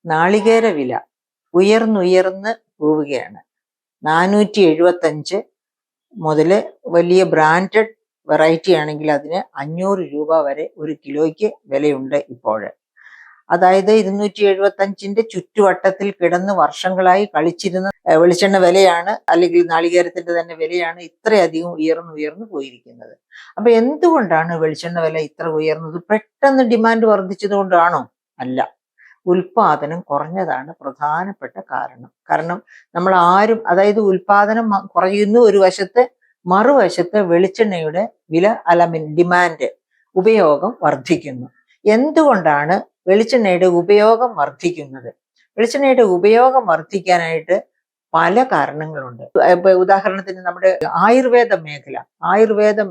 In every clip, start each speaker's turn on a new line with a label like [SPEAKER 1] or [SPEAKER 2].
[SPEAKER 1] നാളികേര വില ഉയർന്നുയർന്ന് പോവുകയാണ്. 475 മുതൽ വലിയ ബ്രാൻഡഡ് വെറൈറ്റി ആണെങ്കിൽ അതിന് 500 രൂപ വരെ ഒരു കിലോയ്ക്ക് വിലയുണ്ട് ഇപ്പോൾ. അതായത് 275ന്റെ ചുറ്റുവട്ടത്തിൽ കിടന്ന് വർഷങ്ങളായി കളിച്ചിരുന്ന വെളിച്ചെണ്ണ വിലയാണ്, അല്ലെങ്കിൽ നാളികേരത്തിന്റെ തന്നെ വിലയാണ് ഇത്രയധികം ഉയർന്നു പോയിരിക്കുന്നത്. അപ്പൊ എന്തുകൊണ്ടാണ് വെളിച്ചെണ്ണ വില ഇത്ര ഉയർന്നത്? പെട്ടെന്ന് ഡിമാൻഡ് വർദ്ധിച്ചത് കൊണ്ടാണോ? അല്ല, ഉൽപാദനം കുറഞ്ഞതാണ് പ്രധാനപ്പെട്ട കാരണം. കാരണം നമ്മൾ ആരും, അതായത് ഉൽപാദനം കുറയുന്നു ഒരു വശത്ത്, മറുവശത്ത് വെളിച്ചെണ്ണയുടെ വില ഡിമാൻഡ്, ഉപയോഗം വർദ്ധിക്കുന്നു. എന്തുകൊണ്ടാണ് വെളിച്ചെണ്ണയുടെ ഉപയോഗം വർദ്ധിക്കുന്നത്? വെളിച്ചെണ്ണയുടെ ഉപയോഗം വർദ്ധിക്കാനായിട്ട് പല കാരണങ്ങളുണ്ട്. ഉദാഹരണത്തിന് നമ്മുടെ ആയുർവേദ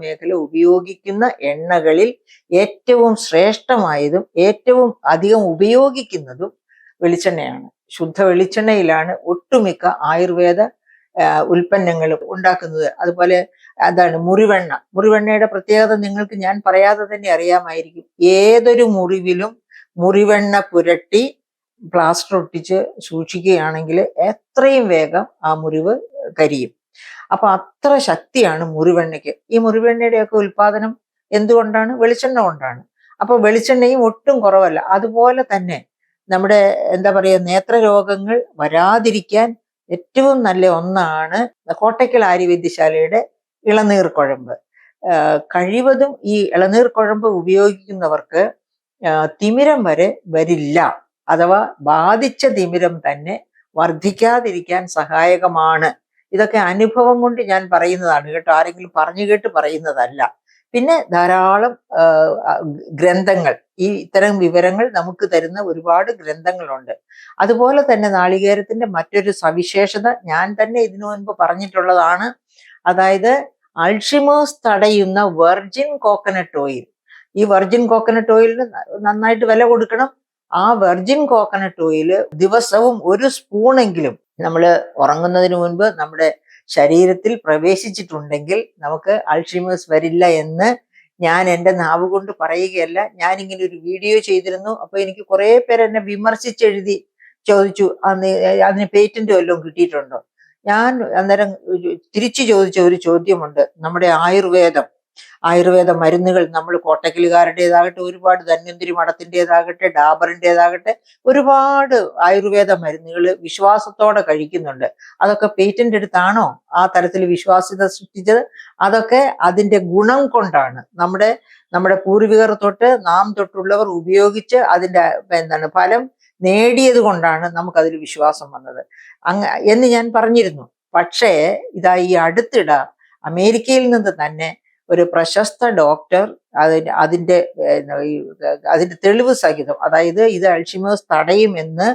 [SPEAKER 1] മേഖല ഉപയോഗിക്കുന്ന എണ്ണകളിൽ ഏറ്റവും ശ്രേഷ്ഠമായതും ഏറ്റവും അധികം ഉപയോഗിക്കുന്നതും വെളിച്ചെണ്ണയാണ്. ശുദ്ധ വെളിച്ചെണ്ണയിലാണ് ഒട്ടുമിക്ക ആയുർവേദ ഉൽപ്പന്നങ്ങൾ ഉണ്ടാക്കുന്നത്. അതുപോലെ അതാണ് മുറിവെണ്ണയുടെ പ്രത്യേകത നിങ്ങൾക്ക് ഞാൻ പറയാതെ തന്നെ അറിയാമായിരിക്കും. ഏതൊരു മുറിവിലും മുറിവെണ്ണ പുരട്ടി പ്ലാസ്റ്റർ ഒട്ടിച്ച് സൂക്ഷിക്കുകയാണെങ്കിൽ എത്രയും വേഗം ആ മുറിവ് കരിയും. അപ്പൊ അത്ര ശക്തിയാണ് മുറിവെണ്ണയ്ക്ക്. ഈ മുറിവെണ്ണയുടെയൊക്കെ ഉൽപാദനം എന്തുകൊണ്ടാണ്? വെളിച്ചെണ്ണ കൊണ്ടാണ്. അപ്പൊ വെളിച്ചെണ്ണയും ഒട്ടും കുറവല്ല. അതുപോലെ തന്നെ നമ്മുടെ എന്താ പറയുക, നേത്രരോഗങ്ങൾ വരാതിരിക്കാൻ ഏറ്റവും നല്ല ഒന്നാണ് കോട്ടയ്ക്കൽ ആര്യവൈദ്യശാലയുടെ ഇളനീർ കുഴമ്പ്. കഴിവതും ഈ ഇളനീർ കുഴമ്പ് ഉപയോഗിക്കുന്നവർക്ക് തിമിരം വരെ വരില്ല, അഥവാ ബാധിച്ച തിമിരം തന്നെ വർദ്ധിക്കാതിരിക്കാൻ സഹായകമാണ്. ഇതൊക്കെ അനുഭവം കൊണ്ട് ഞാൻ പറയുന്നതാണ് കേട്ടോ, ആരെങ്കിലും പറഞ്ഞു കേട്ട് പറയുന്നതല്ല. പിന്നെ ധാരാളം ഗ്രന്ഥങ്ങൾ, ഈ ഇത്തരം വിവരങ്ങൾ നമുക്ക് തരുന്ന ഒരുപാട് ഗ്രന്ഥങ്ങളുണ്ട്. അതുപോലെ തന്നെ നാളികേരത്തിന്റെ മറ്റൊരു സവിശേഷത ഞാൻ തന്നെ ഇതിനു മുൻപ് പറഞ്ഞിട്ടുള്ളതാണ്. അതായത് അൾഷിമേഴ്സ് തടയുന്ന വെർജിൻ കോക്കനട്ട് ഓയിൽ. ഈ വെർജിൻ കോക്കനട്ട് ഓയിലിന് നന്നായിട്ട് വില കൊടുക്കണം. ആ വെർജിൻ കോക്കനട്ട് ഓയിൽ ദിവസവും ഒരു സ്പൂണെങ്കിലും നമ്മൾ ഉറങ്ങുന്നതിന് മുൻപ് നമ്മുടെ ശരീരത്തിൽ പ്രവേശിച്ചിട്ടുണ്ടെങ്കിൽ നമുക്ക് അൾഷിമേഴ്സ് വരില്ല എന്ന് ഞാൻ എൻ്റെ നാവ് കൊണ്ട് പറയുകയല്ല. ഞാനിങ്ങനെ ഒരു വീഡിയോ ചെയ്തിരുന്നു. അപ്പൊ എനിക്ക് കുറെ പേര് എന്നെ വിമർശിച്ചെഴുതി ചോദിച്ചു, അതിന് പേറ്റന്റ് വല്ലതും കിട്ടിയിട്ടുണ്ടോ? ഞാൻ അന്നേരം തിരിച്ചു ചോദിച്ച ഒരു ചോദ്യമുണ്ട്. നമ്മുടെ ആയുർവേദ മരുന്നുകൾ, നമ്മൾ കോട്ടക്കലുകാരുടേതാകട്ടെ, ഒരുപാട് ധന്വന്തിരി മഠത്തിൻ്റെതാകട്ടെ, ഡാബറിൻ്റെതാകട്ടെ, ഒരുപാട് ആയുർവേദ മരുന്നുകൾ വിശ്വാസത്തോടെ കഴിക്കുന്നുണ്ട്. അതൊക്കെ പേറ്റന്റ് എടുത്താണോ ആ തരത്തിൽ വിശ്വാസ്യത സൃഷ്ടിച്ചത്? അതൊക്കെ അതിൻ്റെ ഗുണം കൊണ്ടാണ്. നമ്മുടെ പൂർവികർ തൊട്ട് നാം തൊട്ടുള്ളവർ ഉപയോഗിച്ച് അതിൻ്റെ ഫലം നേടിയത് കൊണ്ടാണ് നമുക്കതിൽ വിശ്വാസം വന്നത് എന്ന് ഞാൻ പറഞ്ഞിരുന്നു. പക്ഷേ ഇതാ ഈ അടുത്തിടെ അമേരിക്കയിൽ നിന്ന് തന്നെ ഒരു പ്രശസ്ത ഡോക്ടർ അതിന്റെ തെളിവ് സഹിതം, അതായത് ഇത് അൾഷിമേഴ്സ് തടയുമെന്ന്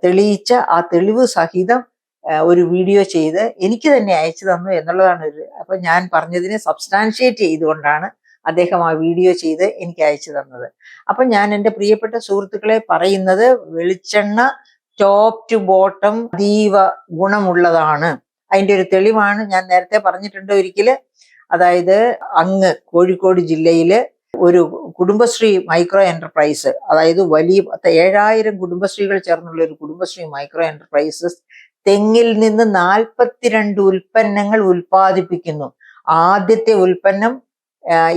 [SPEAKER 1] തെളിയിച്ച ആ തെളിവ് സഹിതം ഒരു വീഡിയോ ചെയ്ത് എനിക്ക് തന്നെ അയച്ചു തന്നു എന്നുള്ളതാണ്. അപ്പൊ ഞാൻ പറഞ്ഞതിനെ സബ്സ്റ്റാൻഷിയേറ്റ് ചെയ്തുകൊണ്ടാണ് അദ്ദേഹം ആ വീഡിയോ ചെയ്ത് എനിക്ക് അയച്ചു തന്നത്. അപ്പൊ ഞാൻ എൻ്റെ പ്രിയപ്പെട്ട സുഹൃത്തുക്കളെ പറയുന്നത്, വെളിച്ചെണ്ണ ടോപ്പ് ടു ബോട്ടം അതീവ ഗുണമുള്ളതാണ്. അതിൻ്റെ ഒരു തെളിവാണ് ഞാൻ നേരത്തെ പറഞ്ഞിട്ടുണ്ട് ഒരിക്കല്. അതായത് അങ്ങ് കോഴിക്കോട് ജില്ലയില് ഒരു കുടുംബശ്രീ മൈക്രോ എന്റർപ്രൈസ്, അതായത് വലിയ 7000 കുടുംബശ്രീകൾ ചേർന്നുള്ള ഒരു കുടുംബശ്രീ മൈക്രോ എന്റർപ്രൈസസ് തെങ്ങിൽ നിന്ന് 42 ഉൽപ്പന്നങ്ങൾ ഉൽപ്പാദിപ്പിക്കുന്നു. ആദ്യത്തെ ഉൽപ്പന്നം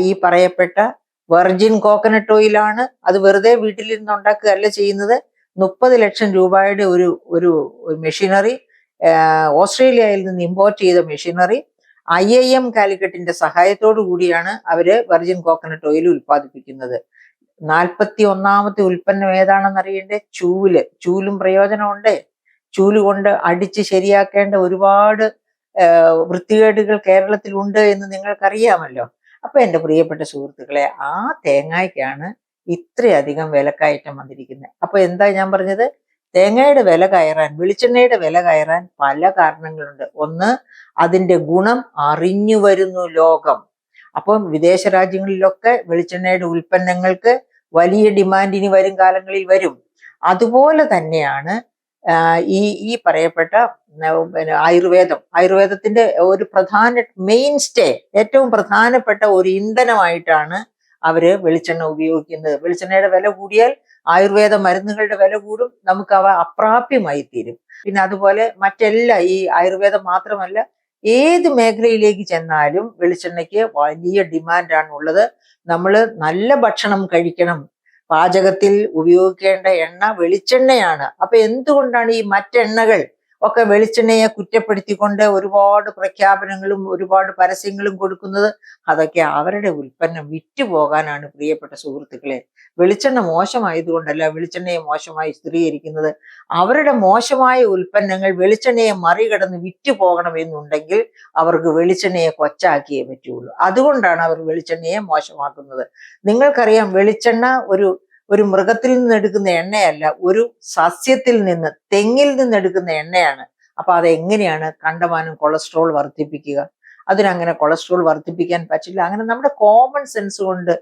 [SPEAKER 1] ഈ പറയപ്പെട്ട വെർജിൻ കോക്കനട്ട് ഓയിലാണ്. അത് വെറുതെ വീട്ടിലിരുന്ന് ഉണ്ടാക്കുകയല്ല ചെയ്യുന്നത്. 30 ലക്ഷം രൂപയുടെ ഒരു മെഷീനറി, ഓസ്ട്രേലിയയിൽ നിന്ന് ഇമ്പോർട്ട് ചെയ്ത മെഷീനറി, IIM കാലിക്കറ്റിന്റെ സഹായത്തോടു കൂടിയാണ് അവര് വെർജിൻ കോക്കനട്ട് ഓയിൽ ഉൽപ്പാദിപ്പിക്കുന്നത്. 41ാമത്തെ ഉൽപ്പന്നം ഏതാണെന്ന് അറിയണ്ടേ? ചൂലും പ്രയോജനമുണ്ട്. ചൂല് കൊണ്ട് അടിച്ച് ശരിയാക്കേണ്ട ഒരുപാട് വൃത്തികേടുകൾ കേരളത്തിൽ ഉണ്ട് എന്ന് നിങ്ങൾക്കറിയാമല്ലോ. അപ്പൊ എൻ്റെ പ്രിയപ്പെട്ട സുഹൃത്തുക്കളെ, ആ തേങ്ങയ്ക്കാണ് ഇത്രയധികം വിലക്കയറ്റം വന്നിരിക്കുന്നത്. അപ്പൊ എന്താ ഞാൻ പറഞ്ഞത്? തേങ്ങയുടെ വില കയറാൻ, വെളിച്ചെണ്ണയുടെ വില കയറാൻ പല കാരണങ്ങളുണ്ട്. ഒന്ന്, അതിൻ്റെ ഗുണം അറിഞ്ഞു വരുന്നു ലോകം. അപ്പം വിദേശ രാജ്യങ്ങളിലൊക്കെ വെളിച്ചെണ്ണയുടെ ഉൽപ്പന്നങ്ങൾക്ക് വലിയ ഡിമാൻഡ് ഇനി വരും കാലങ്ങളിൽ വരും. അതുപോലെ തന്നെയാണ് ഈ പറയപ്പെട്ട ആയുർവേദത്തിന്റെ ഒരു മെയിൻ സ്റ്റേ, ഏറ്റവും പ്രധാനപ്പെട്ട ഒരു ഇന്ധനമായിട്ടാണ് അവര് വെളിച്ചെണ്ണ ഉപയോഗിക്കുന്നത്. വെളിച്ചെണ്ണയുടെ വില കൂടിയാൽ ആയുർവേദ മരുന്നുകളുടെ വില കൂടും, നമുക്ക് അവ അപ്രാപ്യമായി തീരും. പിന്നെ അതുപോലെ മറ്റെല്ലാ ഈ ആയുർവേദം മാത്രമല്ല, ഏത് മേഖലയിലേക്ക് ചെന്നാലും വെളിച്ചെണ്ണയ്ക്ക് വലിയ ഡിമാൻഡാണ് ഉള്ളത്. നമ്മൾ നല്ല ഭക്ഷണം കഴിക്കണം. പാചകത്തിൽ ഉപയോഗിക്കേണ്ട എണ്ണ വെളിച്ചെണ്ണയാണ്. അപ്പൊ എന്തുകൊണ്ടാണ് ഈ മറ്റെണ്ണകൾ ഒക്കെ വെളിച്ചെണ്ണയെ കുറ്റപ്പെടുത്തിക്കൊണ്ട് ഒരുപാട് പ്രഖ്യാപനങ്ങളും ഒരുപാട് പരസ്യങ്ങളും കൊടുക്കുന്നത്? അതൊക്കെ അവരുടെ ഉൽപ്പന്നം വിറ്റുപോകാനാണ് പ്രിയപ്പെട്ട സുഹൃത്തുക്കളെ. വെളിച്ചെണ്ണ മോശമായതുകൊണ്ടല്ല വെളിച്ചെണ്ണയെ മോശമായി ചിത്രീകരിക്കുന്നത്. അവരുടെ മോശമായ ഉൽപ്പന്നങ്ങൾ വെളിച്ചെണ്ണയെ മറികടന്ന് വിറ്റുപോകണമെന്നുണ്ടെങ്കിൽ അവർക്ക് വെളിച്ചെണ്ണയെ കൊച്ചാക്കിയേ പറ്റുള്ളൂ. അതുകൊണ്ടാണ് അവർ വെളിച്ചെണ്ണയെ മോശമാക്കുന്നത്. നിങ്ങൾക്കറിയാം, വെളിച്ചെണ്ണ ഒരു മൃഗത്തിൽ നിന്ന് എടുക്കുന്ന എണ്ണയല്ല, ഒരു സസ്യത്തിൽ നിന്ന്, തെങ്ങിൽ നിന്ന് എടുക്കുന്ന എണ്ണയാണ്. അപ്പൊ അതെങ്ങനെയാണ് കണ്ടമാനം കൊളസ്ട്രോൾ വർദ്ധിപ്പിക്കുക? അതിനങ്ങനെ കൊളസ്ട്രോൾ വർദ്ധിപ്പിക്കാൻ പറ്റില്ല. അങ്ങനെ നമ്മുടെ കോമൺ സെൻസ് കൊണ്ട്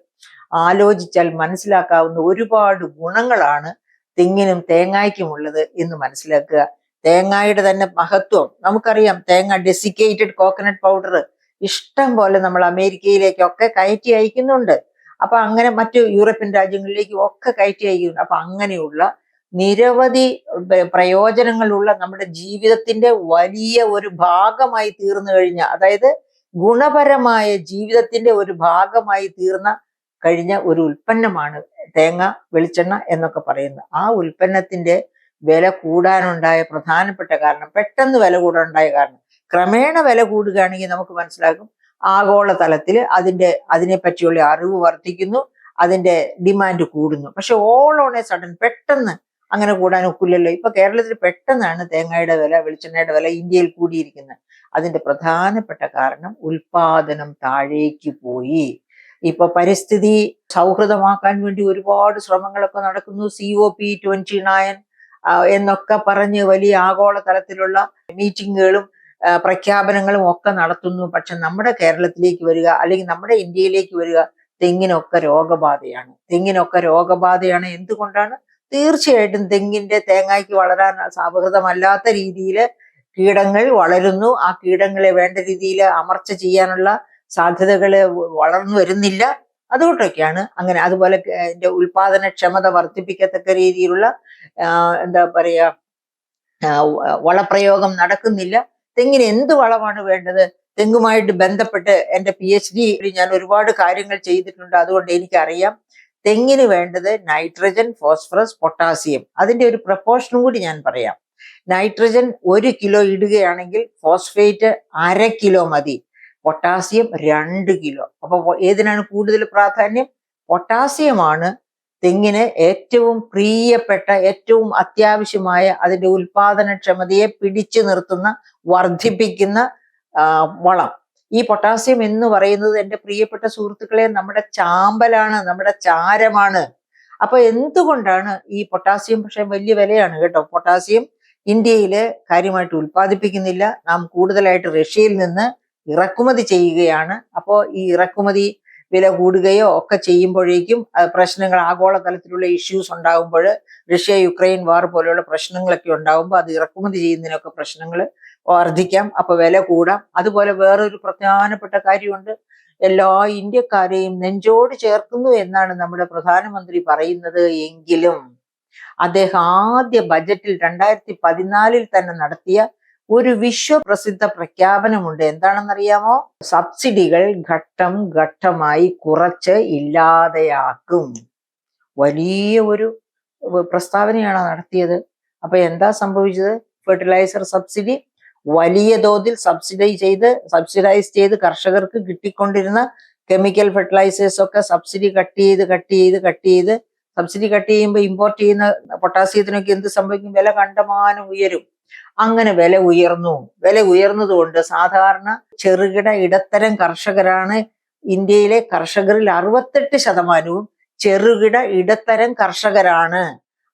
[SPEAKER 1] ആലോചിച്ചാൽ മനസ്സിലാക്കാവുന്ന ഒരുപാട് ഗുണങ്ങളാണ് തെങ്ങിനും തേങ്ങായ്ക്കും ഉള്ളത് എന്ന് മനസ്സിലാക്കുക. തേങ്ങായുടെ തന്നെ മഹത്വം നമുക്കറിയാം. തേങ്ങ ഡെസിക്കേറ്റഡ് കോക്കനട്ട് പൗഡർ ഇഷ്ടം പോലെ നമ്മൾ അമേരിക്കയിലേക്കൊക്കെ കയറ്റി അയക്കുന്നുണ്ട്. അപ്പൊ അങ്ങനെ മറ്റു യൂറോപ്യൻ രാജ്യങ്ങളിലേക്കും ഒക്കെ കയറ്റി അയക്കുന്നുണ്ട്. അപ്പൊ അങ്ങനെയുള്ള നിരവധി പ്രയോജനങ്ങളുള്ള നമ്മുടെ ജീവിതത്തിന്റെ വലിയ ഒരു ഭാഗമായി തീർന്നു കഴിഞ്ഞ, അതായത് ഗുണപരമായ ജീവിതത്തിന്റെ ഒരു ഭാഗമായി തീർന്ന കഴിഞ്ഞ ഒരു ഉൽപ്പന്നമാണ് തേങ്ങ, വെളിച്ചെണ്ണ എന്നൊക്കെ പറയുന്നത്. ആ ഉൽപ്പന്നത്തിന്റെ വില കൂടാനുണ്ടായ പ്രധാനപ്പെട്ട കാരണം, പെട്ടെന്ന് വില കൂടാനുണ്ടായ കാരണം, ക്രമേണ വില കൂടുകയാണെങ്കിൽ നമുക്ക് മനസ്സിലാക്കും ആഗോളതലത്തിൽ അതിനെപ്പറ്റിയുള്ള അറിവ് വർദ്ധിക്കുന്നു, അതിന്റെ ഡിമാൻഡ് കൂടുന്നു. പക്ഷെ ഓൾ ഓൺ എ സഡൻ പെട്ടെന്ന് അങ്ങനെ കൂടാൻ ഒക്കില്ലല്ലോ. ഇപ്പൊ കേരളത്തിൽ പെട്ടെന്നാണ് തേങ്ങയുടെ വില, വെളിച്ചെണ്ണയുടെ വില ഇന്ത്യയിൽ കൂടിയിരിക്കുന്നത്. അതിന്റെ പ്രധാനപ്പെട്ട കാരണം ഉൽപാദനം താഴേക്ക് പോയി. ഇപ്പൊ പരിസ്ഥിതി സൗഹൃദമാക്കാൻ വേണ്ടി ഒരുപാട് ശ്രമങ്ങളൊക്കെ നടക്കുന്നു. COP29 എന്നൊക്കെ പറഞ്ഞ് വലിയ ആഗോള തലത്തിലുള്ള മീറ്റിങ്ങുകളും പ്രഖ്യാപനങ്ങളും ഒക്കെ നടത്തുന്നു. പക്ഷെ നമ്മുടെ കേരളത്തിലേക്ക് വരിക, അല്ലെങ്കിൽ നമ്മുടെ ഇന്ത്യയിലേക്ക് വരിക, തെങ്ങിനൊക്കെ രോഗബാധയാണ്. എന്തുകൊണ്ടാണ്? തീർച്ചയായിട്ടും തേങ്ങയ്ക്ക് വളരാൻ സൗഹൃദമല്ലാത്ത രീതിയിൽ കീടങ്ങൾ വളരുന്നു. ആ കീടങ്ങളെ വേണ്ട രീതിയിൽ അമർച്ച ചെയ്യാനുള്ള സാധ്യതകള് വളർന്നു വരുന്നില്ല. അതുകൊണ്ടൊക്കെയാണ് അങ്ങനെ. അതുപോലെ ഇതിന്റെ ഉൽപാദനക്ഷമത വർദ്ധിപ്പിക്കത്തക്ക രീതിയിലുള്ള എന്താ പറയാ വളപ്രയോഗം നടക്കുന്നില്ല. തെങ്ങിന് എന്ത് വളമാണ് വേണ്ടത്? തെങ്ങുമായിട്ട് ബന്ധപ്പെട്ട് എൻ്റെ PhD ഞാൻ ഒരുപാട് കാര്യങ്ങൾ ചെയ്തിട്ടുണ്ട്. അതുകൊണ്ട് എനിക്കറിയാം തെങ്ങിന് വേണ്ടത് നൈട്രജൻ, ഫോസ്ഫറസ്, പൊട്ടാസ്യം. അതിന്റെ ഒരു പ്രപ്പോർഷനും കൂടി ഞാൻ പറയാം. നൈട്രജൻ 1 കിലോ ഇടുകയാണെങ്കിൽ ഫോസ്ഫേറ്റ് 1/2 കിലോ മതി, പൊട്ടാസ്യം 2 കിലോ. അപ്പൊ ഏതിനാണ് കൂടുതൽ പ്രാധാന്യം? പൊട്ടാസ്യമാണ് തെങ്ങിന് ഏറ്റവും പ്രിയപ്പെട്ട, ഏറ്റവും അത്യാവശ്യമായ, അതിന്റെ ഉൽപാദനക്ഷമതയെ പിടിച്ചു നിർത്തുന്ന, വർദ്ധിപ്പിക്കുന്ന വളം. ഈ പൊട്ടാസ്യം എന്ന് പറയുന്നത് എൻ്റെ പ്രിയപ്പെട്ട സുഹൃത്തുക്കളെ നമ്മുടെ ചാമ്പലാണ്, നമ്മുടെ ചാരമാണ്. അപ്പൊ എന്തുകൊണ്ടാണ് ഈ പൊട്ടാസ്യം? പക്ഷെ വലിയ വിലയാണ് കേട്ടോ. പൊട്ടാസ്യം ഇന്ത്യയില് കാര്യമായിട്ട് ഉൽപ്പാദിപ്പിക്കുന്നില്ല. നാം കൂടുതലായിട്ട് റഷ്യയിൽ നിന്ന് ഇറക്കുമതി ചെയ്യുകയാണ്. അപ്പോൾ ഈ ഇറക്കുമതി വില കൂടുകയോ ഒക്കെ ചെയ്യുമ്പോഴേക്കും പ്രശ്നങ്ങൾ, ആഗോളതലത്തിലുള്ള ഇഷ്യൂസ് ഉണ്ടാകുമ്പോൾ, റഷ്യ-യുക്രൈൻ വാർ പോലെയുള്ള പ്രശ്നങ്ങളൊക്കെ ഉണ്ടാകുമ്പോൾ അത് ഇറക്കുമതി ചെയ്യുന്നതിനൊക്കെ പ്രശ്നങ്ങൾ വർദ്ധിക്കാം. അപ്പൊ വില കൂടാം. അതുപോലെ വേറൊരു പ്രധാനപ്പെട്ട കാര്യമുണ്ട്. എല്ലാ ഇന്ത്യക്കാരെയും നെഞ്ചോട് ചേർക്കുന്നു എന്നാണ് നമ്മുടെ പ്രധാനമന്ത്രി പറയുന്നത്. എങ്കിലും അദ്ദേഹം ആദ്യ ബജറ്റിൽ 2014 തന്നെ നടത്തിയ ഒരു വിശ്വപ്രസിദ്ധ പ്രഖ്യാപനമുണ്ട്. എന്താണെന്നറിയാമോ? സബ്സിഡികൾ ഘട്ടം ഘട്ടമായി കുറച്ച് ഇല്ലാതെയാക്കും. വലിയ ഒരു പ്രസ്താവനയാണ് നടത്തിയത്. അപ്പൊ എന്താ സംഭവിച്ചത്? ഫെർട്ടിലൈസർ സബ്സിഡി വലിയ തോതിൽ സബ്സിഡൈസ് ചെയ്ത് കർഷകർക്ക് കിട്ടിക്കൊണ്ടിരുന്ന കെമിക്കൽ ഫെർട്ടിലൈസേഴ്സ് ഒക്കെ സബ്സിഡി കട്ട് ചെയ്ത് സബ്സിഡി കട്ട് ചെയ്യുമ്പോൾ ഇമ്പോർട്ട് ചെയ്യുന്ന പൊട്ടാസ്യത്തിനൊക്കെ എന്ത് സംഭവിക്കും? വില കണ്ടമാനം ഉയരും. അങ്ങനെ വില ഉയർന്നതുകൊണ്ട് സാധാരണ ചെറുകിട ഇടത്തരം കർഷകരാണ് ഇന്ത്യയിലെ കർഷകരിൽ 68% ചെറുകിട ഇടത്തരം കർഷകരാണ്.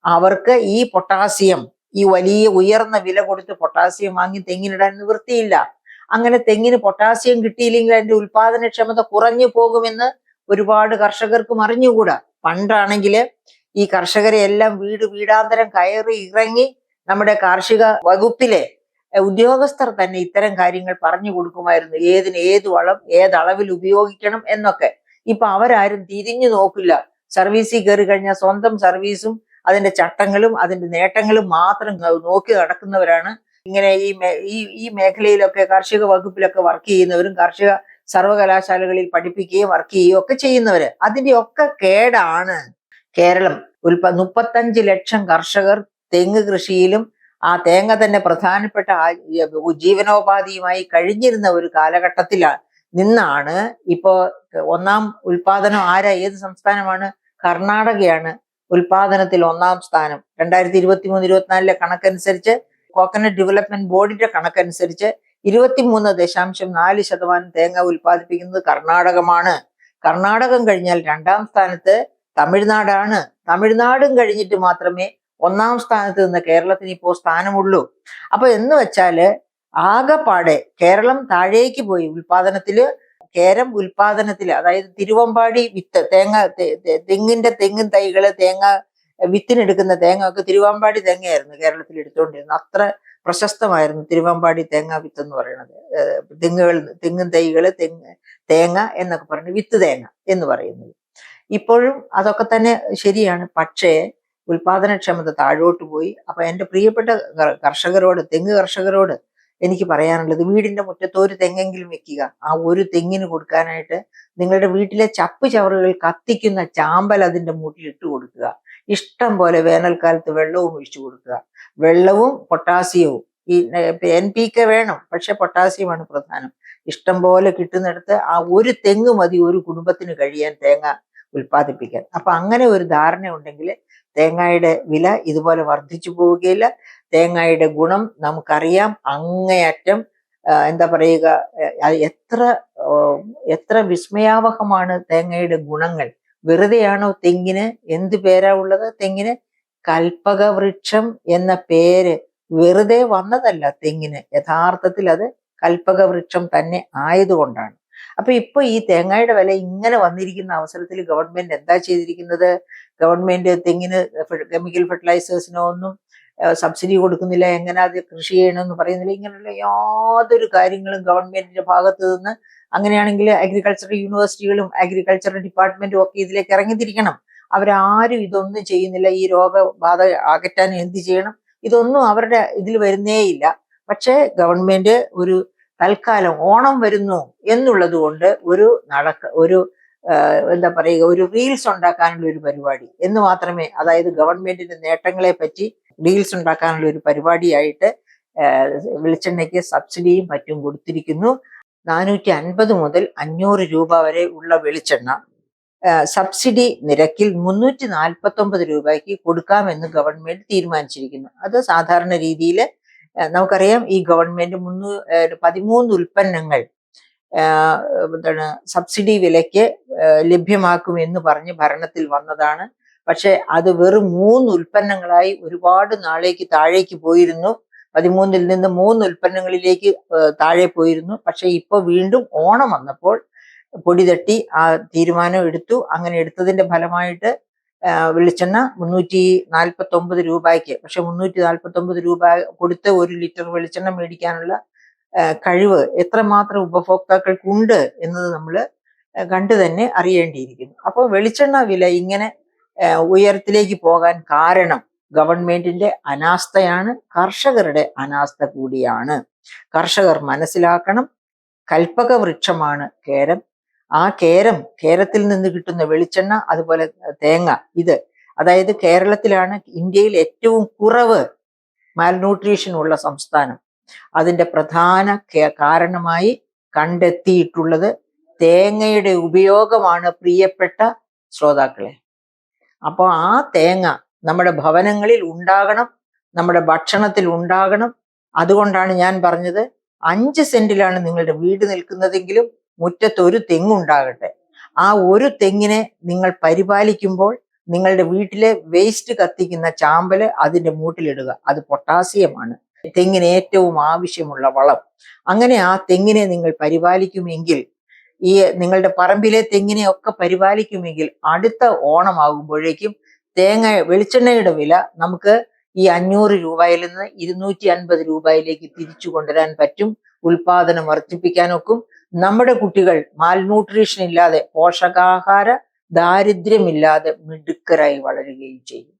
[SPEAKER 1] അവർക്ക് ഈ പൊട്ടാസ്യം, ഈ വലിയ ഉയർന്ന വില കൊടുത്ത് പൊട്ടാസ്യം വാങ്ങി തെങ്ങിനിടാൻ നിവൃത്തിയില്ല. അങ്ങനെ തെങ്ങിന് പൊട്ടാസ്യം കിട്ടിയില്ലെങ്കിൽ അതിന്റെ ഉൽപാദനക്ഷമത കുറഞ്ഞു പോകുമെന്ന് ഒരുപാട് കർഷകർക്കും അറിഞ്ഞുകൂടാ. പണ്ടാണെങ്കിൽ ഈ കർഷകരെ എല്ലാം വീടാന്തരം കയറി ഇറങ്ങി നമ്മുടെ കാർഷിക വകുപ്പിലെ ഉദ്യോഗസ്ഥർ തന്നെ ഇത്തരം കാര്യങ്ങൾ പറഞ്ഞു കൊടുക്കുമായിരുന്നു. ഏത് വളം ഏതളവിൽ ഉപയോഗിക്കണം എന്നൊക്കെ. ഇപ്പൊ അവരാരും തിരിഞ്ഞു നോക്കില്ല. സർവീസിൽ കയറി കഴിഞ്ഞാൽ സ്വന്തം സർവീസും അതിന്റെ ചട്ടങ്ങളും അതിന്റെ നേട്ടങ്ങളും മാത്രം നോക്കി നടക്കുന്നവരാണ്. ഇങ്ങനെ ഈ മേഖലയിലൊക്കെ കാർഷിക വകുപ്പിലൊക്കെ വർക്ക് ചെയ്യുന്നവരും കാർഷിക സർവകലാശാലകളിൽ പഠിപ്പിക്കുകയും വർക്ക് ചെയ്യുകയും ഒക്കെ ചെയ്യുന്നവര്. അതിന്റെ ഒക്കെ കേടാണ് കേരളം. 35 ലക്ഷം കർഷകർ തെങ്ങ് കൃഷിയിലും ആ തേങ്ങ തന്നെ പ്രധാനപ്പെട്ട ജീവനോപാധിയുമായി കഴിഞ്ഞിരുന്ന ഒരു കാലഘട്ടത്തിലാണ് നിന്നാണ് ഇപ്പോ ഒന്നാം ഉൽപാദനം ഏത് സംസ്ഥാനമാണ്? കർണാടകയാണ് ഉൽപാദനത്തിൽ 1-ാം സ്ഥാനം. 2023-24 കണക്കനുസരിച്ച് കോക്കനട്ട് ഡെവലപ്മെന്റ് ബോർഡിന്റെ കണക്കനുസരിച്ച് 23.4% തേങ്ങ ഉൽപ്പാദിപ്പിക്കുന്നത് കർണാടകമാണ്. കർണാടകം കഴിഞ്ഞാൽ 2-ാം സ്ഥാനത്ത് തമിഴ്നാടാണ്. തമിഴ്നാടും കഴിഞ്ഞിട്ട് മാത്രമേ 1-ാം സ്ഥാനത്ത് നിന്ന് കേരളത്തിന് ഇപ്പോൾ സ്ഥാനമുള്ളൂ. അപ്പൊ എന്ന് വെച്ചാല് ആകെപ്പാടെ കേരളം താഴേക്ക് പോയി കേരം ഉൽപാദനത്തില്. അതായത് തിരുവമ്പാടി വിത്ത് തെങ്ങിൻ തൈകള് തേങ്ങ വിത്തിനെടുക്കുന്ന തേങ്ങ ഒക്കെ തിരുവമ്പാടി തേങ്ങയായിരുന്നു കേരളത്തിൽ എടുത്തുകൊണ്ടിരുന്നത്. അത്ര പ്രശസ്തമായിരുന്നു തിരുവമ്പാടി തേങ്ങ വിത്ത് എന്ന് പറയുന്നത്. തെങ്ങിൻ തൈകള് തേങ്ങ എന്നൊക്കെ പറഞ്ഞ് വിത്ത് തേങ്ങ എന്ന് പറയുന്നത്. ഇപ്പോഴും അതൊക്കെ തന്നെ ശരിയാണ്. പക്ഷേ ഉൽപാദനക്ഷമത താഴോട്ട് പോയി. അപ്പൊ എൻ്റെ പ്രിയപ്പെട്ട തെങ്ങ് കർഷകരോട് എനിക്ക് പറയാനുള്ളത്, വീടിന്റെ മുറ്റത്ത് ഒരു തെങ്ങെങ്കിലും വെക്കുക. ആ ഒരു തെങ്ങിന് കൊടുക്കാനായിട്ട് നിങ്ങളുടെ വീട്ടിലെ ചപ്പ് ചവറുകൾ കത്തിക്കുന്ന ചാമ്പൽ അതിന്റെ മൂട്ടിൽ ഇട്ട് കൊടുക്കുക. ഇഷ്ടം പോലെ വേനൽക്കാലത്ത് വെള്ളവും ഒഴിച്ചു കൊടുക്കുക. വെള്ളവും പൊട്ടാസ്യവും ഈ NPK വേണം, പക്ഷെ പൊട്ടാസ്യമാണ് പ്രധാനം. ഇഷ്ടം പോലെ കിട്ടുന്നിടത്ത് ആ ഒരു തെങ്ങ് മതി ഒരു കുടുംബത്തിന് കഴിയാൻ തേങ്ങ ഉൽപ്പാദിപ്പിക്കാൻ. അപ്പൊ അങ്ങനെ ഒരു ധാരണ ഉണ്ടെങ്കിൽ തേങ്ങയുടെ വില ഇതുപോലെ വർദ്ധിച്ചു പോവുകയില്ല. തേങ്ങയുടെ ഗുണം നമുക്കറിയാം അങ്ങേയറ്റം. എന്താ പറയുക, എത്ര വിസ്മയാവഹമാണ് തേങ്ങയുടെ ഗുണങ്ങൾ. വെറുതെയാണോ തെങ്ങിന് എന്ത് പേരാ ഉള്ളത്? തെങ്ങിന് കൽപ്പകവൃക്ഷം എന്ന പേര് വെറുതെ വന്നതല്ല. തെങ്ങിന് യഥാർത്ഥത്തിൽ അത് കൽപ്പകവൃക്ഷം തന്നെ ആയതുകൊണ്ടാണ്. അപ്പൊ ഇപ്പൊ ഈ തേങ്ങയുടെ വില ഇങ്ങനെ വന്നിരിക്കുന്ന അവസരത്തിൽ ഗവൺമെന്റ് എന്താ ചെയ്തിരിക്കുന്നത്? ഗവൺമെന്റ് തെങ്ങിന് കെമിക്കൽ ഫെർട്ടിലൈസേഴ്സിനോ ഒന്നും സബ്സിഡി കൊടുക്കുന്നില്ല, എങ്ങനെ അത് കൃഷി ചെയ്യണമെന്ന് പറയുന്നില്ല. ഇങ്ങനെയുള്ള യാതൊരു കാര്യങ്ങളും ഗവൺമെന്റിന്റെ ഭാഗത്ത് നിന്ന്. അങ്ങനെയാണെങ്കിൽ അഗ്രികൾച്ചർ യൂണിവേഴ്സിറ്റികളും അഗ്രികൾച്ചർ ഡിപ്പാർട്ട്മെന്റും ഒക്കെ ഇതിലേക്ക് ഇറങ്ങിത്തിരിക്കണം. അവരാരും ഇതൊന്നും ചെയ്യുന്നില്ല. ഈ രോഗബാധ അകറ്റാൻ എന്ത് ചെയ്യണം? ഇതൊന്നും അവരുടെ ഇതിൽ വരുന്നേയില്ല. പക്ഷേ ഗവൺമെന്റ് ഒരു തൽക്കാലം ഓണം വരുന്നു എന്നുള്ളത് കൊണ്ട് എന്താ പറയുക, ഒരു റീൽസ് ഉണ്ടാക്കാനുള്ള ഒരു പരിപാടി എന്ന് മാത്രമേ, അതായത് ഗവൺമെന്റിന്റെ നേട്ടങ്ങളെ പറ്റി റീൽസ് ഉണ്ടാക്കാനുള്ള ഒരു പരിപാടിയായിട്ട് വെളിച്ചെണ്ണയ്ക്ക് സബ്സിഡിയും മറ്റും കൊടുത്തിരിക്കുന്നു. 450 മുതൽ 500 രൂപ വരെ ഉള്ള വെളിച്ചെണ്ണ സബ്സിഡി നിരക്കിൽ 349 രൂപയ്ക്ക് കൊടുക്കാമെന്ന് ഗവൺമെന്റ് തീരുമാനിച്ചിരിക്കുന്നു. അത് സാധാരണ രീതിയിൽ നമുക്കറിയാം. ഈ ഗവൺമെന്റ് 13 ഉൽപ്പന്നങ്ങൾ സബ്സിഡി വിലയ്ക്ക് ലഭ്യമാക്കുമെന്ന് പറഞ്ഞ് ഭരണത്തിൽ വന്നതാണ്. പക്ഷെ അത് വെറും 3 ഉൽപ്പന്നങ്ങളായി ഒരുപാട് നാളേക്ക് താഴേക്ക് പോയിരുന്നു. 13 നിന്ന് 3 ഉൽപ്പന്നങ്ങളിലേക്ക് താഴെ പോയിരുന്നു. പക്ഷെ ഇപ്പൊ വീണ്ടും ഓണം വന്നപ്പോൾ പൊടി തട്ടി ആ തീരുമാനം എടുത്തു. അങ്ങനെ എടുത്തതിന്റെ ഫലമായിട്ട് വെളിച്ചെണ്ണ 349 രൂപയ്ക്ക്, പക്ഷെ 349 രൂപ കൊടുത്ത് 1 ലിറ്റർ വെളിച്ചെണ്ണ മേടിക്കാനുള്ള കഴിവ് എത്രമാത്രം ഉപഭോക്താക്കൾക്കുണ്ട് എന്നത് നമ്മൾ കണ്ടു തന്നെ അറിയേണ്ടിയിരിക്കുന്നു. അപ്പോൾ വെളിച്ചെണ്ണ വില ഇങ്ങനെ ഉയരത്തിലേക്ക് പോകാൻ കാരണം ഗവൺമെന്റിന്റെ അനാസ്ഥയാണ്, കർഷകരുടെ അനാസ്ഥ കൂടിയാണ്. കർഷകർ മനസ്സിലാക്കണം, കൽപ്പക വൃക്ഷമാണ് കേരം. ആ കേരത്തിൽ നിന്ന് കിട്ടുന്ന വെളിച്ചെണ്ണ, അതുപോലെ തേങ്ങ, അതായത് കേരളത്തിലാണ് ഇന്ത്യയിൽ ഏറ്റവും കുറവ് മാൽന്യൂട്രീഷൻ ഉള്ള സംസ്ഥാനം. അതിന്റെ പ്രധാന കാരണമായി കണ്ടെത്തിയിട്ടുള്ളത് തേങ്ങയുടെ ഉപയോഗമാണ്, പ്രിയപ്പെട്ട ശ്രോതാക്കളെ. അപ്പോൾ ആ തേങ്ങ നമ്മുടെ ഭവനങ്ങളിൽ ഉണ്ടാകണം, നമ്മുടെ ഭക്ഷണത്തിൽ ഉണ്ടാകണം. അതുകൊണ്ടാണ് ഞാൻ പറഞ്ഞത്, 5 സെന്റിലാണ് നിങ്ങളുടെ വീട് നിൽക്കുന്നതെങ്കിലും മുറ്റത്ത് ഒരു തെങ്ങുണ്ടാകട്ടെ. ആ ഒരു തെങ്ങിനെ നിങ്ങൾ പരിപാലിക്കുമ്പോൾ നിങ്ങളുടെ വീട്ടിലെ വേസ്റ്റ് കത്തിക്കുന്ന ചാമ്പല് അതിന്റെ മൂട്ടിലിടുക. അത് പൊട്ടാസ്യമാണ്, തെങ്ങിന് ഏറ്റവും ആവശ്യമുള്ള വളം. അങ്ങനെ ആ തെങ്ങിനെ നിങ്ങൾ പരിപാലിക്കുമെങ്കിൽ, ഈ നിങ്ങളുടെ പറമ്പിലെ തെങ്ങിനെ ഒക്കെ പരിപാലിക്കുമെങ്കിൽ, അടുത്ത ഓണമാകുമ്പോഴേക്കും വെളിച്ചെണ്ണയുടെ വില നമുക്ക് ഈ 500 രൂപയിൽ നിന്ന് 250 രൂപയിലേക്ക് തിരിച്ചു കൊണ്ടുവരാൻ പറ്റും. ഉൽപാദനം വർദ്ധിപ്പിക്കാനൊക്കും. നമ്മുടെ കുട്ടികൾ മാൽന്യൂട്രീഷൻ ഇല്ലാതെ, പോഷകാഹാര ദാരിദ്ര്യമില്ലാതെ മിടുക്കരായി വളരുകയും ചെയ്യും.